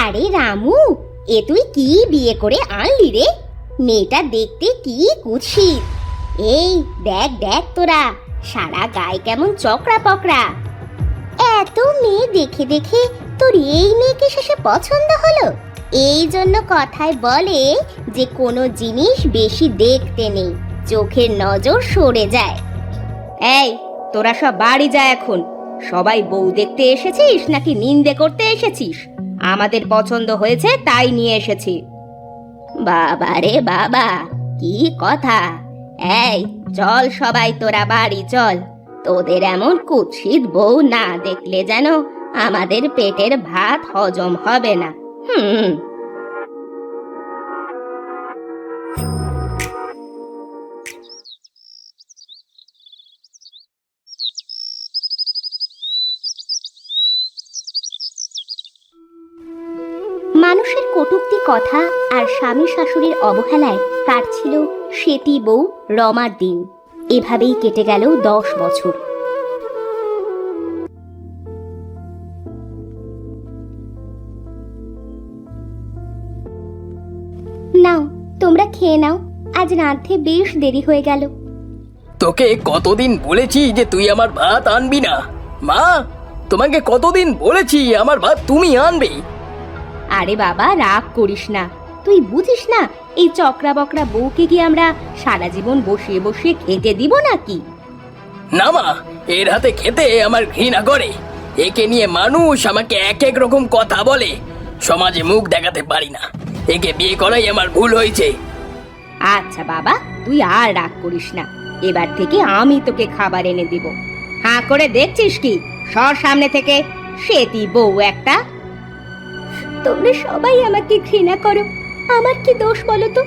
আরে রামু, এ তুই কি বিয়ে করে আনলি রে? মেয়েটা দেখতে কি কুৎসিত। এই দেখ দেখ তোরা, সারা গায়ে কেমন চকরা পকরা। এত মেয়ে দেখে দেখে তোর এই মেয়েকে শেষে পছন্দ হলো? এই জন্য কথায় বলে যে কোনো জিনিস বেশি দেখতে নেই, চোখের নজর সরে যায়। এই তোরা সব বাড়ি যা এখন। সবাই বউ দেখতে এসেছিস নাকি নিন্দে করতে এসেছিস? আমাদের পছন্দ হয়েছে তাই নিয়ে এসেছি। বাবা রে বাবা, কি কথা! এই চল সবাই তোরা বাড়ি চল। তোদের এমন কুৎসিত বউ না দেখলে যেন আমাদের পেটের ভাত হজম হবে না। মানুষের কটূক্তি কথা আর স্বামী শাশুড়ির অবহেলায় কাটছিল সেতি বউ রমার দিন। এভাবেই কেটে গেল 10 বছর। নাও তোমরা খেয়ে নাও, আজ রাতে বেশ দেরি হয়ে গেল। তোকে কতদিন বলেছি যে তুই আমার ভাত আনবি না? মা, তোমাকে কতদিন বলেছি আমার ভাত তুমি আনবে। আরে বাবা রাগ করিস না, তুই বুঝিস না এই চকরা বকরা বউকে কি আমরা সারা জীবন বসিয়ে বসিয়ে খেতে দিব নাকি? না মা, এর হাতে খেতে আমার ঘৃণা করে। একে নিয়ে মানুষ আমাকে এক এক রকম কথা বলে, সমাজে মুখ দেখাতে পারি না। একে বিয়ে করাই আমার ভুল হয়েছে। আচ্ছা বাবা, তুই আর রাগ করিস না, এবার থেকে আমি তোকে খাবার এনে দিব। হাঁ করে দেখছিস কি? সর সামনে থেকে, সেতি বউ একটা। তোমরা সবাই আমাকে ঘৃণা করো, আমার কি দোষ বলো তো?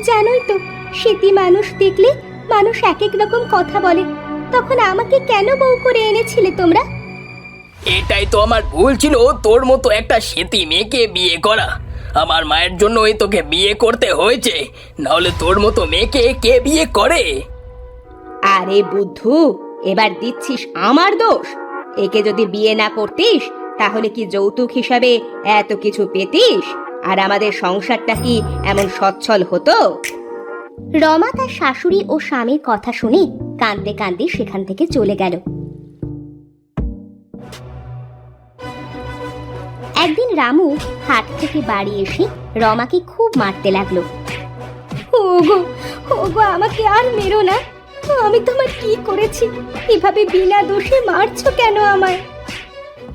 জানোই তো সেতি মানুষ দেখলে মানুষ এক এক রকম কথা বলে, তখন আমাকে কেন বউ করে এনেছিলে তোমরা? এটাই তো আমার ভুল ছিল, তোর মতো একটা সেতি মেয়েকে বিয়ে করা। আমার মায়ের জন্যই তোকে বিয়ে করতে হয়েছে, নাহলে তোর মতো মেয়েকে কে বিয়ে করে? আরে বুদ্ধু, এবার দিচ্ছিস আমার দোষ। একে যদি বিয়ে না করতিস তাহলে কি যৌতুক হিসাবে এত কিছু পেতিস? আর আমাদের সংসারটা কি এমন সচ্ছল হতো? রমা তার শাশুড়ি ও স্বামীর কথা শুনে কাঁদতে কাঁদতে সেখান থেকে চলে গেল। একদিন রামু হাট থেকে বাড়ি এসে রমাকে খুব মারতে লাগলো। ওগো ওগো, আমাকে আর মেরো না, আমি তোমার কি করেছি? এভাবে বিনা দোষে মারছো কেন আমায়?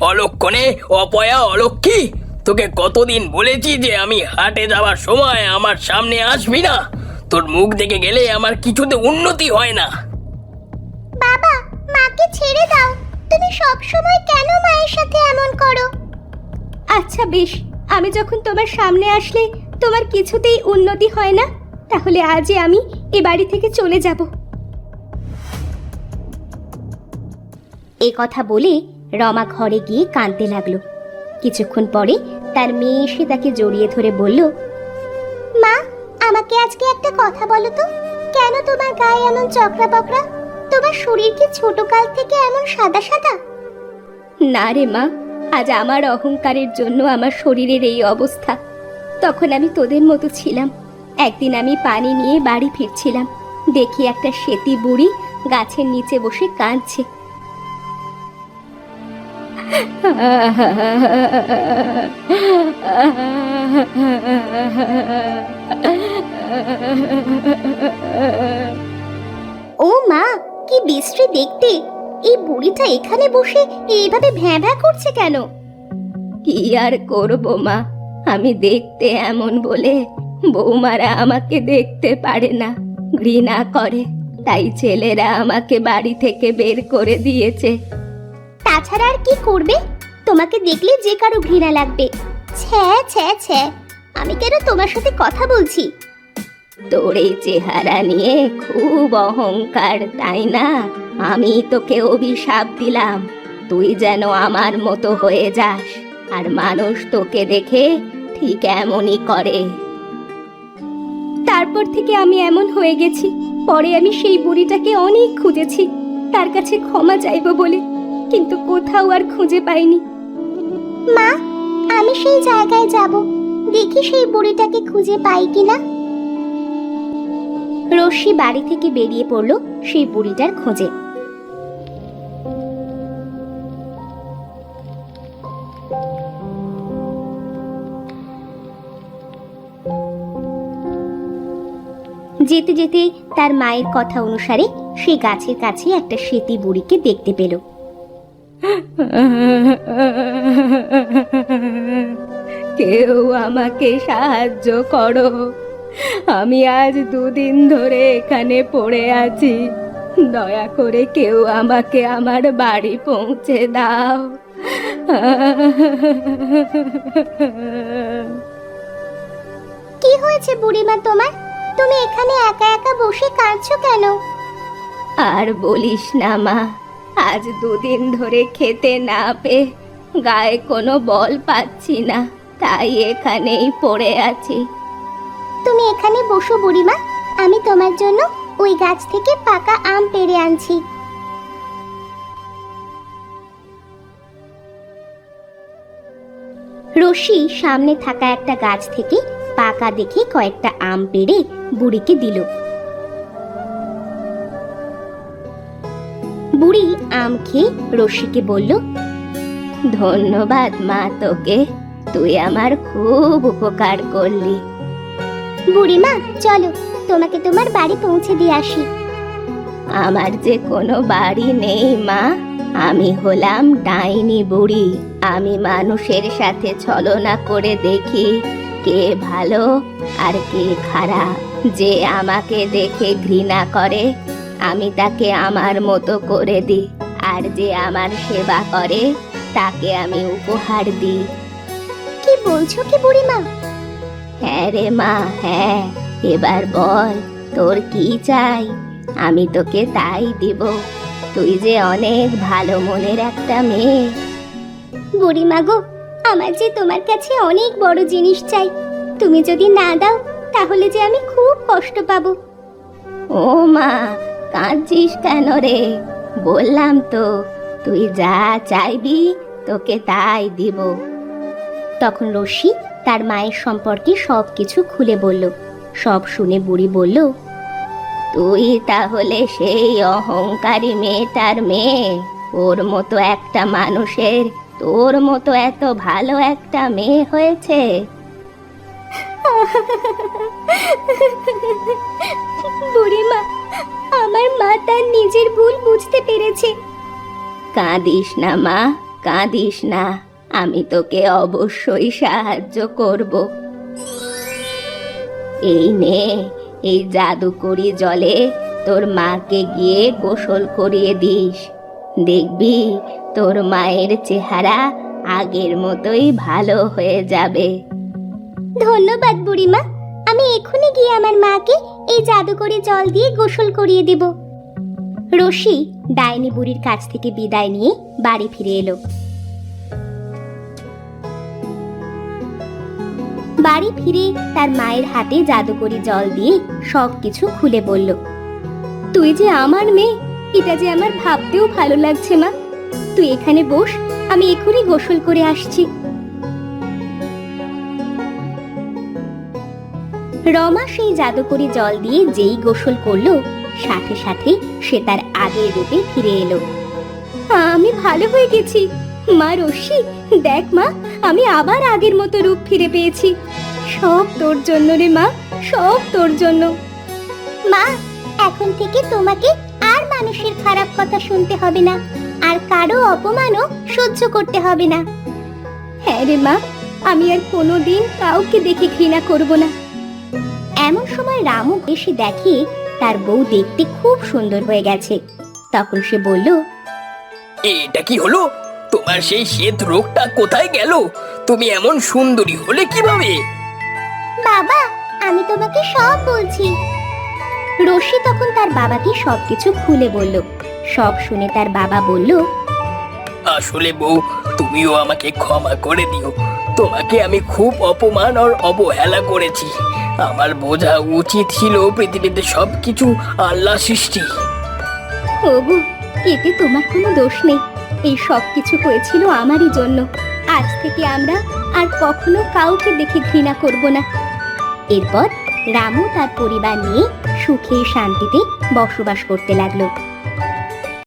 অলক্ষণে অপয়া অলক্ষী, তোকে কতদিন বলেছি যে আমি হাটে যাওয়ার সময় আমার সামনে আসবি না। তোর মুখ দেখে গেলে আমার কিছুতে উন্নতি হয় না। বাবা, মাকে ছেড়ে দাও। তুমি সব সময় কেন মায়ের সাথে এমন করো? আচ্ছা বেশ, আমি যখন তোমার সামনে আসলে তোমার কিছুতেই উন্নতি হয় না, তাহলে আজই আমি এ বাড়ি থেকে চলে যাব। এই কথা বলে রমা ঘরে গিয়ে কাঁদতে লাগলো। কিছুক্ষণ পরে তার মেয়ে এসে তাকে জড়িয়ে ধরে বলল, মা, আমাকে আজকে একটা কথা বলো তো, কেন তোমার গায়ে এমন চকরা পকরা? তোমার শরীর কি ছোট কাল থেকে এমন সাদা সাদা? না রে মা, আজ আমার অহংকারের জন্য আমার শরীরের এই অবস্থা। তখন আমি তোদের মতো ছিলাম। একদিন আমি পানি নিয়ে বাড়ি ফিরছিলাম, দেখি একটা সেতি বুড়ি গাছের নিচে বসে কাঁদছে। ও মা, কি বিশ্রী দেখতে! এই বুড়িটা এখানে বসে এইভাবে ভ্যাঁ ভ্যাঁ করছে কেন? কি আর করব মা, আমি দেখতে এমন বলে বৌমারা আমাকে দেখতে পারে না, ঘৃণা করে, তাই ছেলেরা আমাকে বাড়ি থেকে বের করে দিয়েছে। তাছাড়া আর কি করবে? তোমাকে দেখলে যে কারো ঘৃণা লাগবে। ছ্যা ছ্যা ছ্যা, আমি কেন তোমার সাথে কথা বলছি? তোর এই চেহারা নিয়ে খুব অহংকার, তাই না? আমি তোকে অভিশাপ দিলাম, তুই যেন আমার মতো হয়ে যাস, আর মানুষ তোকে দেখে ঠিক এমনই করে। তারপর থেকে আমি এমন হয়ে গেছি। পরে আমি সেই বুড়িটাকে অনেক খুঁজেছি, তার কাছে ক্ষমা চাইবো বলে, কিন্তু কোথাও আর খুঁজে পাইনি। মা, আমি সেই জায়গায় যাব, দেখি সেই বুড়িটাকে খুঁজে পাই কিনা। রশ্মি বাড়ি থেকে বেরিয়ে পড়লো সেই বুড়িটার খোঁজে। যেতে যেতে তার মায়ের কথা অনুসারে সেই গাছের কাছে একটা সেতী বুড়িকে দেখতে পেল। কেউ আমাকে সাহায্য করো, আমি আজ 2 দিন ধরে এখানে পড়ে আছি, দয়া করে কেউ আমাকে আমার বাড়ি পৌঁছে দাও। কি হয়েছে বুড়িমা তোমার? তুমি এখানে একা একা বসে কাঁদছো কেন? আর বলিস না মা, আজ 2 দিন ধরে খেতে না পেয়ে গায়ে কোনো বল পাচ্ছি না, তাই এখানেই পড়ে আছি। তুমি এখানে বসো বুড়িমা, আমি তোমার জন্য ওই গাছ থেকে পাকা আম পেড়ে আনছি। রশি সামনে থাকা একটা গাছ থেকে পাকা দেখে কয়েকটা আম পেড়ে বুড়িকে দিল। বুড়ি আম খেয়ে রশিকে বলল, ধন্যবাদ মা তোকে, তুই আমার খুব উপকার করলি। বুড়িমা চলো, তোমাকে তোমার বাড়ি পৌঁছে দিয়ে আসি। আমার যে কোনো বাড়ি নেই মা, আমি হলাম ডাইনি বুড়ি। আমি মানুষের সাথে ছলনা করে দেখি কে ভালো আর কে খারাপ। যে আমাকে দেখে ঘৃণা করে আমি তাকে আমার মতো করে দিই, আর যে আমার সেবা করে তাকে আমি উপহার দিই। কি বলছো কি বুড়িমা? হ্যাঁ রে মা, হ্যাঁ। এবার বল তোর কি চাই, আমি তোকে তাই দিব। তুই যে অনেক ভালো মনের একটা মেয়ে। বুড়িমা গো, আমার যে তোমার কাছে অনেক বড় জিনিস চাই, তুমি যদি না দাও তাহলে যে আমি খুব কষ্ট পাবো। ও মা, কাঁদছিস কেন রে? বললাম তো তুই যা চাইবি তোকে তাই দিব। তখন রশি তার মায়ের সম্পর্কে সবকিছু খুলে বলল। সব শুনে বুড়ি বলল, তুই তাহলে সেই অহংকারী মেয়েটার মেয়ে? ওর মতো একটা মানুষের তোর মতো এত ভালো একটা মেয়ে হয়েছে? বুড়িমা, আমার মা তার নিজের ভুল বুঝতে পেরেছে। কাঁদিস না মা, কাঁদিস না, আমি তোকে অবশ্যই সাহায্য করব। এই নে, এই জাদুকরি জলে তোর মাকে গিয়ে গোসল করিয়ে দিস, দেখবি তোর মায়ের চেহারা আগের মতোই ভালো হয়ে যাবে। ধন্যবাদ বুড়িমা, আমি এক্ষুনি গিয়ে আমার মাকে এই জাদুকরি জল দিয়ে গোসল করিয়ে দেব। রশি ডাইনি বুড়ির কাছ থেকে বিদায় নিয়ে বাড়ি ফিরে এলো। বাড়ি ফিরে তার মায়ের হাতে জাদুকরি জল দিয়ে সবকিছু খুলে বলল, তুই যে আমার মেয়ে, এটা যে আমার ভাবতেও ভালো লাগছে মা। তুই এখানে বস, আমি এক্ষুনি গোসল করে আসছি। রমা সেই জাদুকরি জল দিয়ে যেই গোসল করলো, সাথে সাথে সে তার আগের রূপে ফিরে এলো। আমি ভালো হয়ে গেছি মা। রশি দেখ মা, আমি আবার আগের মতো রূপ ফিরে পেয়েছি। সব তোর জন্য রে মা, সব তোর জন্য। মা, এখন থেকে তোমাকে আর মানুষের খারাপ কথা শুনতে হবে না, আর কারো অপমানও সহ্য করতে হবে না। হ্যাঁ রে মা, আমি আর কোনোদিন কাউকে দেখে ঘৃণা করব না। এমন সময় রামু এসে দেখে তার বউ দেখতে খুব সুন্দর হয়ে গেছে। তখন সে বলল, এটা কি হলো? তোমার সেই শ্বেত রোগটা কোথায় গেল? তুমি এমন সুন্দরী হলে কিভাবে? বাবা, আমি তোমাকে সব বলছি। রশি তখন তার বাবাকে সবকিছু খুলে বলল। সব শুনে তার বাবা বলল, আসলে বউ, তুমিও আমাকে ক্ষমা করে দিও। তোমাকে আমি খুব অপমান আর অবহেলা করেছি। আমার বোঝা উচিত ছিল পৃথিবীতে সবকিছু আল্লাহ সৃষ্টি। ওগো, এতে তোমার কোনো দোষ নেই। এই সব কিছু হয়েছিল আমারই জন্য। আজ থেকে আমরা আর কখনো কাউকে দেখে ঘৃণা করব না। এরপর রামু তার পরিবার নিয়ে সুখে শান্তিতে বসবাস করতে লাগলো।